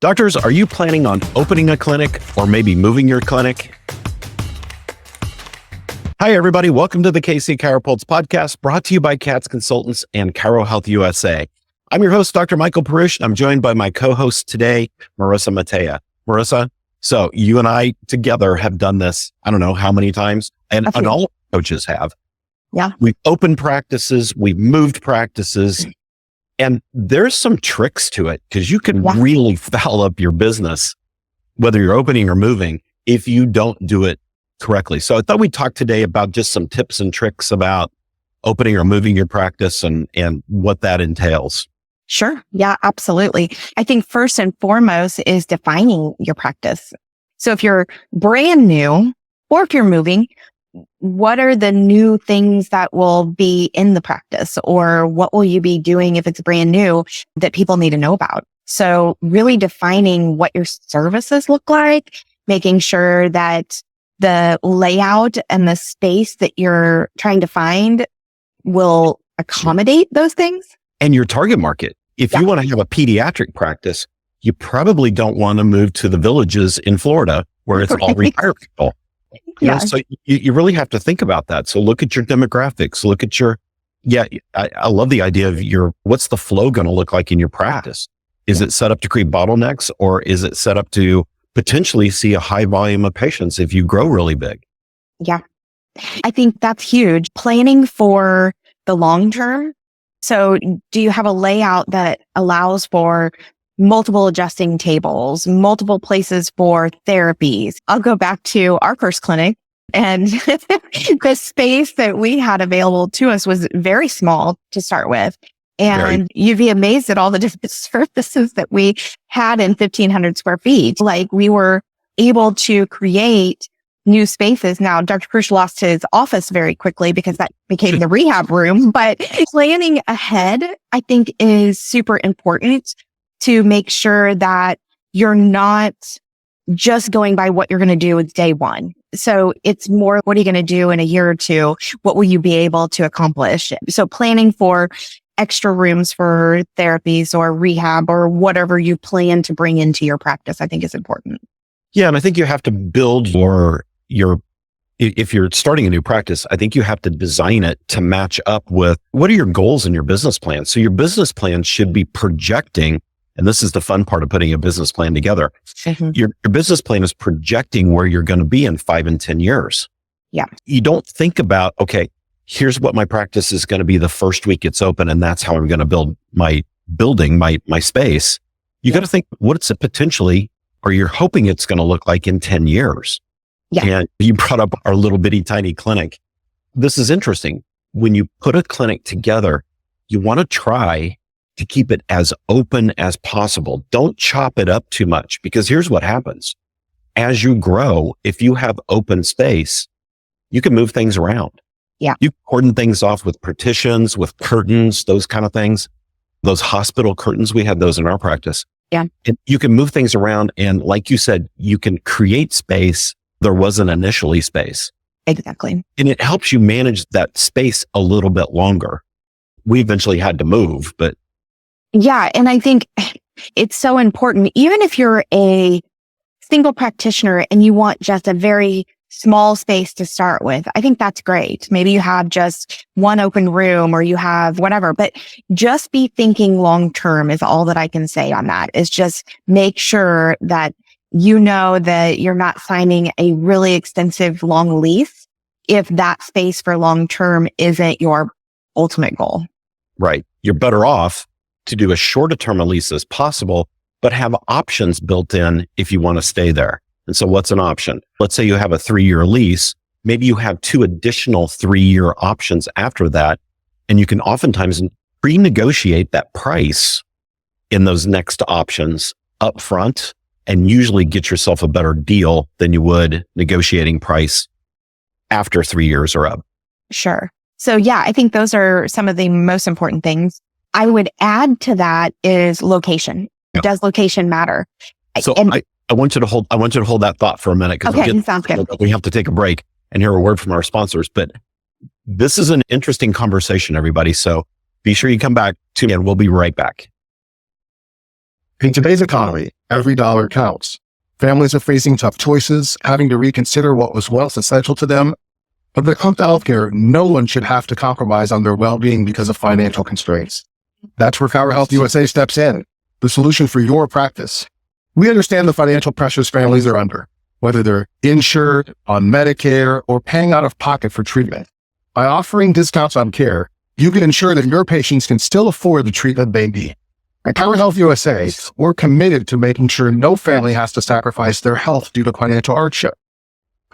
Doctors, are you planning on opening a clinic or maybe moving your clinic? Hi, everybody. Welcome to the KC CHIROpulse Podcast, brought to you by CATS Consultants and Chiro Health USA. I'm your host, Dr. Michael Perusich. I'm joined by my co-host today, Marisa Mateja. Marisa, so you and I together have done this, I don't know how many times, and all coaches have. Yeah. We've opened practices, we've moved practices, and there's some tricks to it because you can really foul up your business, whether you're opening or moving, if you don't do it correctly. So I thought we'd talk today about just some tips and tricks about opening or moving your practice and what that entails. Sure. Yeah, absolutely. I think first and foremost is defining your practice. So if you're brand new or if you're moving, what are the new things that will be in the practice, or what will you be doing if it's brand new that people need to know about? So really defining what your services look like, making sure that the layout and the space that you're trying to find will accommodate those things. And your target market. If you want to have a pediatric practice, you probably don't want to move to the villages in Florida where it's all retired people. You know, so you really have to think about that. So look at your demographics, look at your, I love the idea of what's the flow going to look like in your practice? Is it set up to create bottlenecks, or is it set up to potentially see a high volume of patients if you grow really big? Yeah, I think that's huge. Planning for the long term. So do you have a layout that allows for multiple adjusting tables, multiple places for therapies? I'll go back to our first clinic, and the space that we had available to us was very small to start with. And you'd be amazed at all the different surfaces that we had in 1,500 square feet. Like, we were able to create new spaces. Now, Dr. Perusich lost his office very quickly because that became the rehab room, but planning ahead, I think, is super important to make sure that you're not just going by what you're going to do with day one. So it's more, what are you going to do in a year or two? What will you be able to accomplish? So planning for extra rooms for therapies or rehab or whatever you plan to bring into your practice, I think is important. Yeah. And I think you have to build if you're starting a new practice, I think you have to design it to match up with what are your goals in your business plan. So your business plan should be projecting, and this is the fun part of putting a business plan together. Your business plan is projecting where you're going to be in 5 and 10 years. Yeah. You don't think about, okay, here's what my practice is going to be the first week it's open, and that's how I'm going to build my building, my space. You got to think, what's it potentially, or you're hoping it's going to look like in 10 years. Yeah. And you brought up our little bitty tiny clinic. This is interesting. When you put a clinic together, you want to try to keep it as open as possible. Don't chop it up too much, because here's what happens. As you grow, if you have open space, you can move things around. Yeah. You cordon things off with partitions, with curtains, those kind of things. Those hospital curtains, we had those in our practice. Yeah. And you can move things around. And like you said, you can create space. There wasn't initially space. Exactly. And it helps you manage that space a little bit longer. We eventually had to move, but. Yeah. And I think it's so important, even if you're a single practitioner and you want just a very small space to start with, I think that's great. Maybe you have just one open room or you have whatever, but just be thinking long term is all that I can say on that. Is just make sure that you know that you're not signing a really extensive long lease if that space for long term isn't your ultimate goal. Right. You're better off to do as short a term a lease as possible, but have options built in if you want to stay there. And so what's an option? Let's say you have a 3-year lease. Maybe you have 2 additional 3-year options after that. And you can oftentimes pre-negotiate that price in those next options up front, and usually get yourself a better deal than you would negotiating price after 3 years are up. Sure. So yeah, I think those are some of the most important things. I would add to that is location. Yeah. Does location matter? So I want you to hold that thought for a minute, because sounds good. We have to take a break and hear a word from our sponsors. But this is an interesting conversation, everybody. So be sure you come back to me, and we'll be right back. In today's economy, every dollar counts. Families are facing tough choices, having to reconsider what was once essential to them. But when it comes to healthcare, no one should have to compromise on their well-being because of financial constraints. That's where ChiroHealth USA steps in, the solution for your practice. We understand the financial pressures families are under, whether they're insured, on Medicare, or paying out of pocket for treatment. By offering discounts on care, you can ensure that your patients can still afford the treatment they need. At ChiroHealth USA, we're committed to making sure no family has to sacrifice their health due to financial hardship.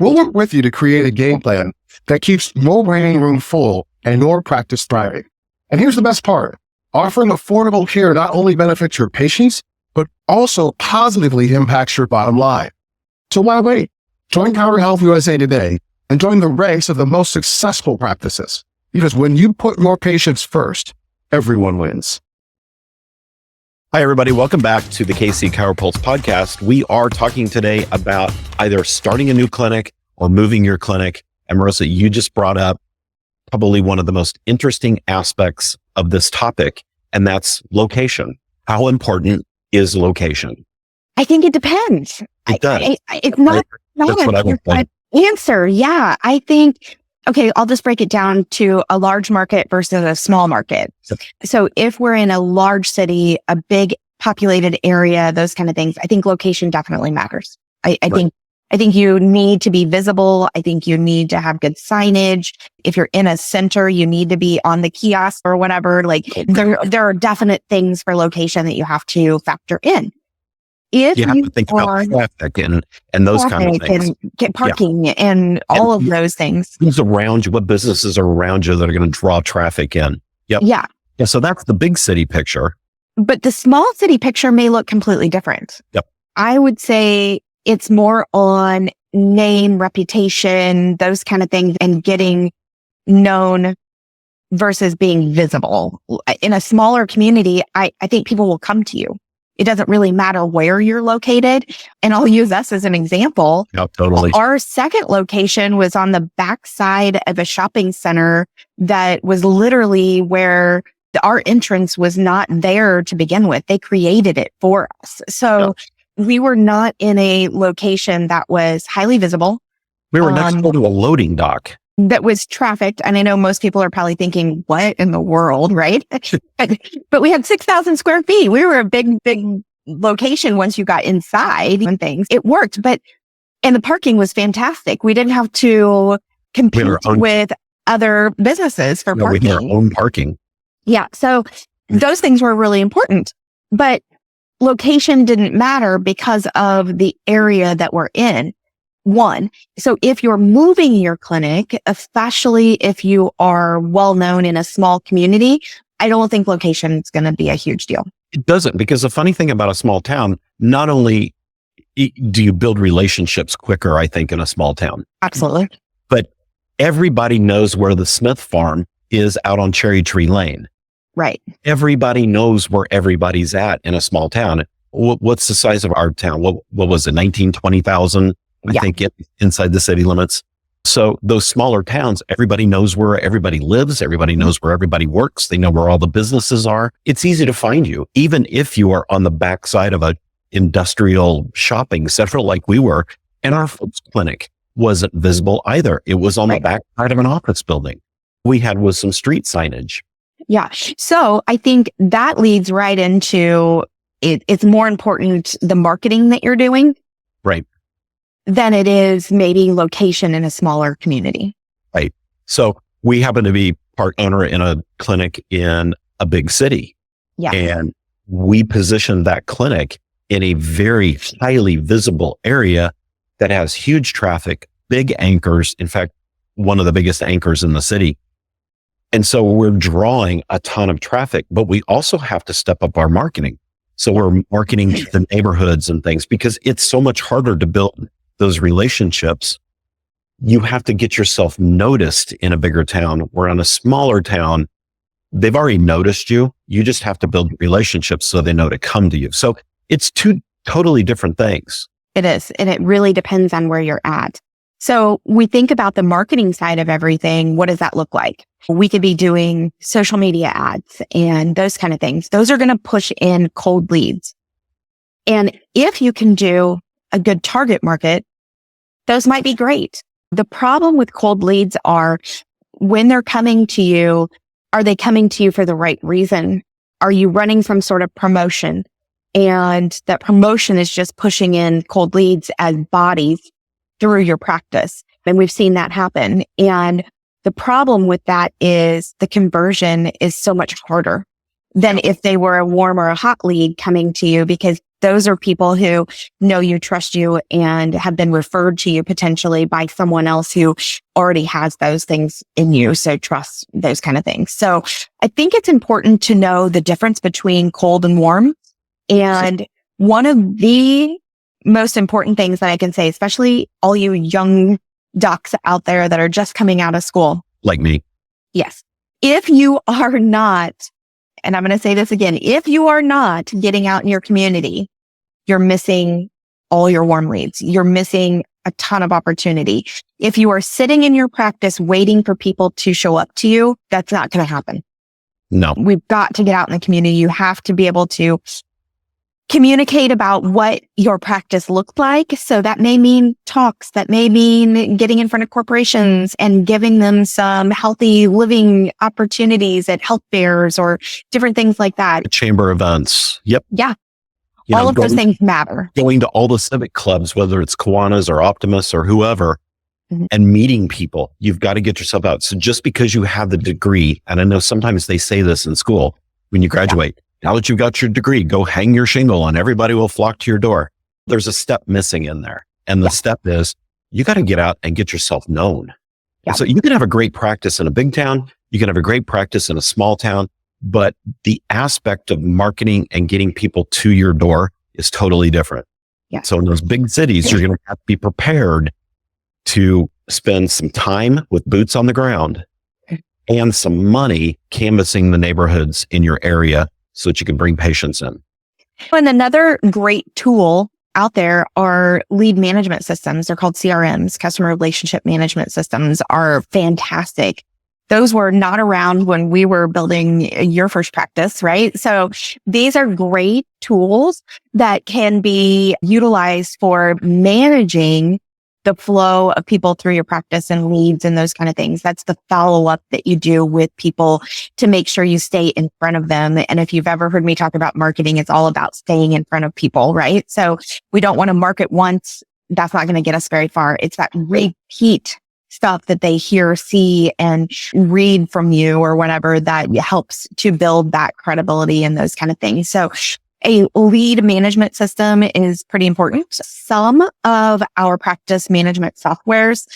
We'll work with you to create a game plan that keeps your waiting room full and your practice thriving. And here's the best part. Offering affordable care not only benefits your patients, but also positively impacts your bottom line. So why wait? Join ChiroHealth USA today and join the ranks of the most successful practices. Because when you put your patients first, everyone wins. Hi, everybody. Welcome back to the KC CHIROpulse Podcast. We are talking today about either starting a new clinic or moving your clinic. And Marisa, you just brought up probably one of the most interesting aspects of this topic, and that's location. How important is location? I think it depends. It does. It's not That's what I would think. answer. Yeah, I think, okay, I'll just break it down to a large market versus a small market. So if we're in a large city, a big populated area, those kind of things, I think location definitely matters. I think you need to be visible. I think you need to have good signage. If you're in a center, you need to be on the kiosk or whatever. Like there are definite things for location that you have to factor in. If you have to think about traffic and those kind of things. And get parking and all of those things. Who's around you? What businesses are around you that are going to draw traffic in? Yep. Yeah. So that's the big city picture. But the small city picture may look completely different. Yep. I would say it's more on name, reputation, those kind of things, and getting known versus being visible. In a smaller community, I think people will come to you. It doesn't really matter where you're located. And I'll use us as an example. Yeah, totally. Our second location was on the backside of a shopping center that was literally where our entrance was not there to begin with. They created it for us. So we were not in a location that was highly visible. We were next door to a loading dock. That was trafficked. And I know most people are probably thinking, what in the world, right? But we had 6,000 square feet. We were a big location once you got inside and things. It worked, and the parking was fantastic. We didn't have to compete with other businesses for parking. We had our own parking. Yeah. So those things were really important, but location didn't matter because of the area that we're in. One. So if you're moving your clinic, especially if you are well known in a small community, I don't think location is going to be a huge deal. It doesn't, because the funny thing about a small town, not only do you build relationships quicker, I think, in a small town. Absolutely. But everybody knows where the Smith farm is out on Cherry Tree Lane. Right. Everybody knows where everybody's at in a small town. What's the size of our town? What was it? 19, 20,000? I think inside the city limits. So those smaller towns, everybody knows where everybody lives. Everybody knows where everybody works. They know where all the businesses are. It's easy to find you, even if you are on the backside of a industrial shopping center like we were. And our folks' clinic wasn't visible either. It was on the backside of an office building. We had was some street signage. Yeah. So I think that leads right into it. It's more important the marketing that you're doing. Right. Than it is maybe location in a smaller community. Right. So we happen to be part owner in a clinic in a big city. Yeah. And we positioned that clinic in a very highly visible area that has huge traffic, big anchors. In fact, one of the biggest anchors in the city. And so we're drawing a ton of traffic, but we also have to step up our marketing. So we're marketing to the neighborhoods and things because it's so much harder to build those relationships. You have to get yourself noticed in a bigger town, where in a smaller town, they've already noticed you. You just have to build relationships so they know to come to you. So it's two totally different things. It is. And it really depends on where you're at. So we think about the marketing side of everything. What does that look like? We could be doing social media ads and those kind of things. Those are going to push in cold leads. And if you can do a good target market, those might be great. The problem with cold leads are when they're coming to you, are they coming to you for the right reason? Are you running some sort of promotion? And that promotion is just pushing in cold leads as bodies through your practice. And we've seen that happen. And the problem with that is the conversion is so much harder than if they were a warm or a hot lead coming to you, because those are people who know you, trust you, and have been referred to you potentially by someone else who already has those things in you. So trust, those kind of things. So I think it's important to know the difference between cold and warm. And one of the most important things that I can say, especially all you young docs out there that are just coming out of school. Like me. Yes. If you are not, and I'm going to say this again, if you are not getting out in your community, you're missing all your warm leads. You're missing a ton of opportunity. If you are sitting in your practice waiting for people to show up to you, that's not going to happen. No. We've got to get out in the community. You have to be able to communicate about what your practice looked like. So that may mean talks, that may mean getting in front of corporations and giving them some healthy living opportunities at health fairs or different things like that. Chamber events. Yep. Yeah. You all know, of those things matter. Going to all the civic clubs, whether it's Kiwanis or Optimus or whoever, and meeting people. You've got to get yourself out. So just because you have the degree, and I know sometimes they say this in school when you graduate, now that you've got your degree, go hang your shingle and everybody will flock to your door. There's a step missing in there. And the step is you got to get out and get yourself known. Yeah. So you can have a great practice in a big town. You can have a great practice in a small town, but the aspect of marketing and getting people to your door is totally different. Yeah. So in those big cities, you're going to have to be prepared to spend some time with boots on the ground and some money canvassing the neighborhoods in your area so that you can bring patients in. And another great tool out there are lead management systems. They're called CRMs. Customer relationship management systems are fantastic. Those were not around when we were building your first practice, right? So these are great tools that can be utilized for managing the flow of people through your practice and leads and those kind of things. That's the follow-up that you do with people to make sure you stay in front of them. And if you've ever heard me talk about marketing, it's all about staying in front of people, right? So we don't want to market once. That's not going to get us very far. It's that repeat stuff that they hear, see, and read from you or whatever that helps to build that credibility and those kind of things. So a lead management system is pretty important. Some of our practice management softwares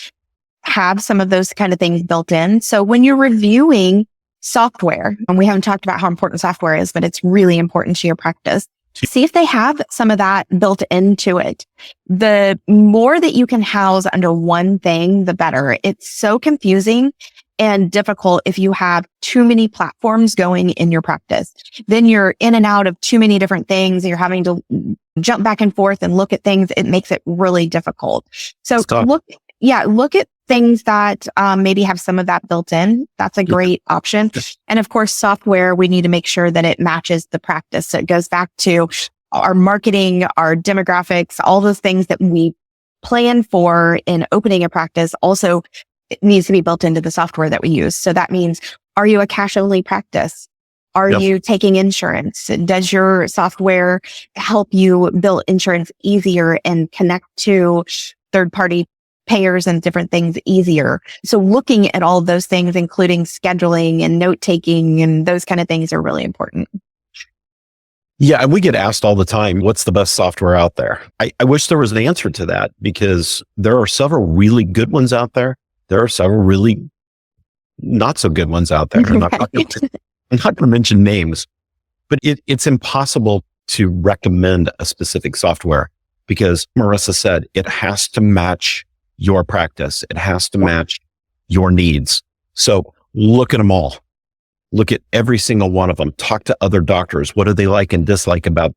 have some of those kind of things built in. So when you're reviewing software, and we haven't talked about how important software is, but it's really important to your practice, see if they have some of that built into it. The more that you can house under one thing, the better. It's so confusing and difficult if you have too many platforms going in your practice. Then you're in and out of too many different things. You're having to jump back and forth and look at things. It makes it really difficult. So look at things that maybe have some of that built in. That's a great option. And of course, software, we need to make sure that it matches the practice. So it goes back to our marketing, our demographics, all those things that we plan for in opening a practice. Also, it needs to be built into the software that we use. So that means, are you a cash only practice? Are you taking insurance? Does your software help you build insurance easier and connect to third party payers and different things easier? So looking at all of those things, including scheduling and note taking and those kind of things, are really important. Yeah. And we get asked all the time, what's the best software out there? I wish there was an answer to that, because there are several really good ones out there. There are several really not so good ones out there. I'm not going to mention names, but it's impossible to recommend a specific software, because Marisa said it has to match your practice. It has to match your needs. So look at them all. Look at every single one of them. Talk to other doctors. What do they like and dislike about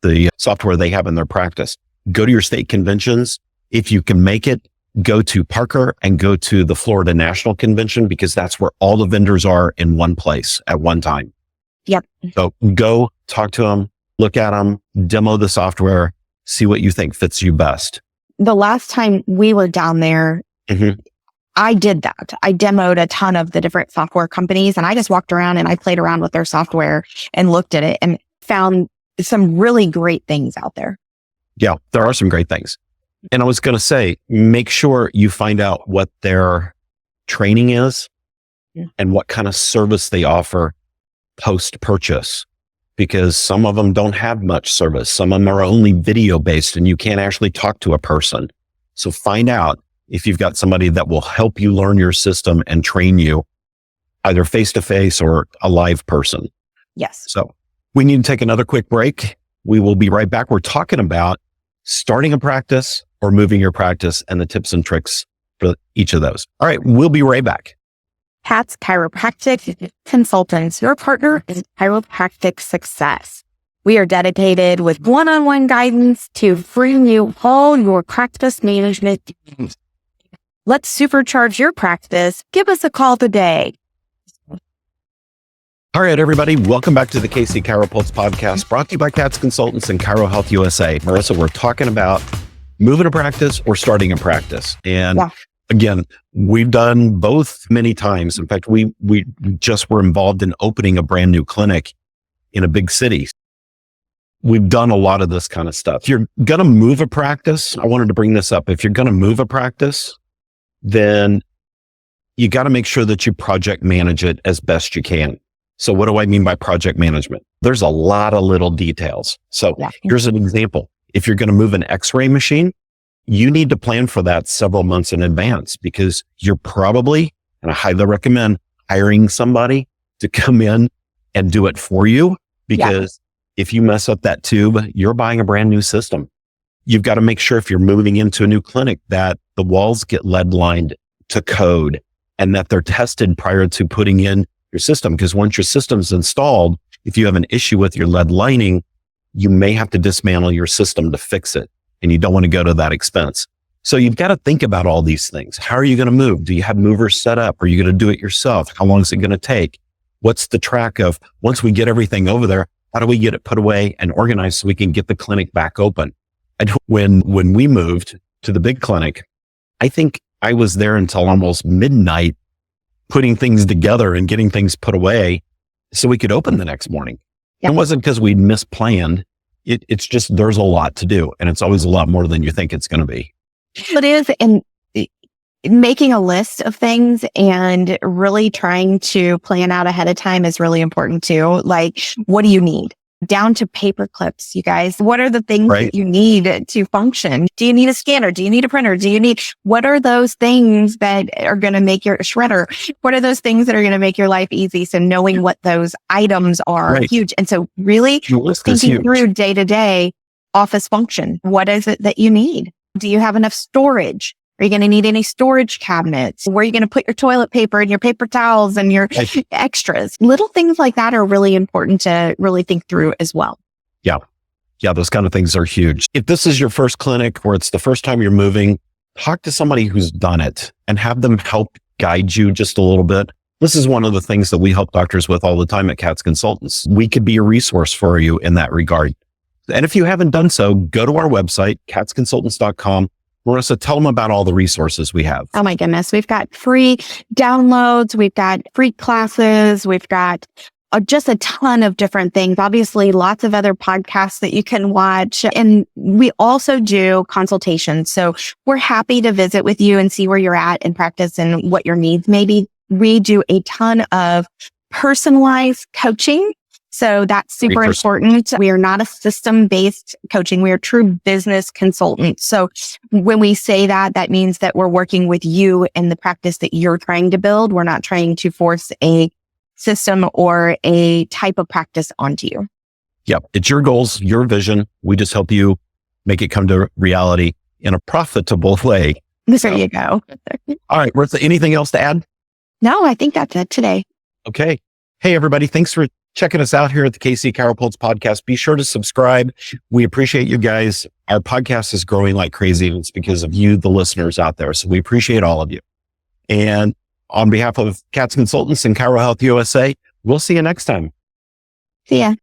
the software they have in their practice? Go to your state conventions. If you can make it, go to Parker and go to the Florida National Convention, because that's where all the vendors are in one place at one time. Yep. So go talk to them, look at them, demo the software, see what you think fits you best. The last time we were down there, I did that. I demoed a ton of the different software companies, and I just walked around and I played around with their software and looked at it and found some really great things out there. Yeah, there are some great things. And I was going to say, make sure you find out what their training is and what kind of service they offer post-purchase, because some of them don't have much service. Some of them are only video based and you can't actually talk to a person. So find out if you've got somebody that will help you learn your system and train you, either face-to-face or a live person. Yes. So we need to take another quick break. We will be right back. We're talking about starting a practice or moving your practice and the tips and tricks for each of those. All right, we'll be right back. KC Chiropractic Consultants, your partner in chiropractic success. We are dedicated with one-on-one guidance to bring you all your practice management needs. Let's supercharge your practice. Give us a call today. All right, everybody, welcome back to the KC CHIROpulse Podcast, brought to you by KC Consultants and Chiro Health USA. Marisa, we're talking about moving a practice or starting a practice. And again, we've done both many times. In fact, we just were involved in opening a brand new clinic in a big city. We've done a lot of this kind of stuff. If you're going to move a practice, I wanted to bring this up. If you're going to move a practice, then you got to make sure that you project manage it as best you can. So what do I mean by project management? There's a lot of little details. So here's an example. If you're going to move an X-ray machine, you need to plan for that several months in advance, because you're probably, and I highly recommend, hiring somebody to come in and do it for you, because if you mess up that tube, you're buying a brand new system. You've got to make sure if you're moving into a new clinic that the walls get lead lined to code and that they're tested prior to putting in your system. Because once your system's installed, if you have an issue with your lead lining, you may have to dismantle your system to fix it. And you don't want to go to that expense. So you've got to think about all these things. How are you going to move? Do you have movers set up? Are you going to do it yourself? How long is it going to take? What's the track of, once we get everything over there, how do we get it put away and organized so we can get the clinic back open? And when we moved to the big clinic, I think I was there until almost midnight putting things together and getting things put away so we could open the next morning. It wasn't because we'd misplanned. It's just, there's a lot to do, and it's always a lot more than you think it's going to be. It is. And making a list of things and really trying to plan out ahead of time is really important too. Like, what do you need? Down to paper clips, you guys. What are the things that you need to function? Do you need a scanner? Do you need a printer? What are those things that are going to make your shredder? What are those things that are going to make your life easy? So knowing what those items are huge. And so really thinking through day to day office function. What is it that you need? Do you have enough storage? Are you going to need any storage cabinets? Where are you going to put your toilet paper and your paper towels and your extras? Little things like that are really important to really think through as well. Yeah. Yeah. Those kind of things are huge. If this is your first clinic or it's the first time you're moving, talk to somebody who's done it and have them help guide you just a little bit. This is one of the things that we help doctors with all the time at KC Consultants. We could be a resource for you in that regard. And if you haven't done so, go to our website, kcconsultants.com. Marisa, tell them about all the resources we have. Oh my goodness. We've got free downloads. We've got free classes. We've got just a ton of different things. Obviously, lots of other podcasts that you can watch. And we also do consultations. So we're happy to visit with you and see where you're at in practice and what your needs may be. We do a ton of personalized coaching. So that's super important. We are not a system-based coaching. We are true business consultants. So when we say that, that means that we're working with you in the practice that you're trying to build. We're not trying to force a system or a type of practice onto you. Yep. It's your goals, your vision. We just help you make it come to reality in a profitable way. There you go. All right. Marisa, anything else to add? No, I think that's it today. Okay. Hey, everybody. Thanks for checking us out here at the KC CHIROpulse Podcast. Be sure to subscribe. We appreciate you guys. Our podcast is growing like crazy, and it's because of you, the listeners out there. So we appreciate all of you. And on behalf of KC Consultants and Chiro Health USA, we'll see you next time. See ya.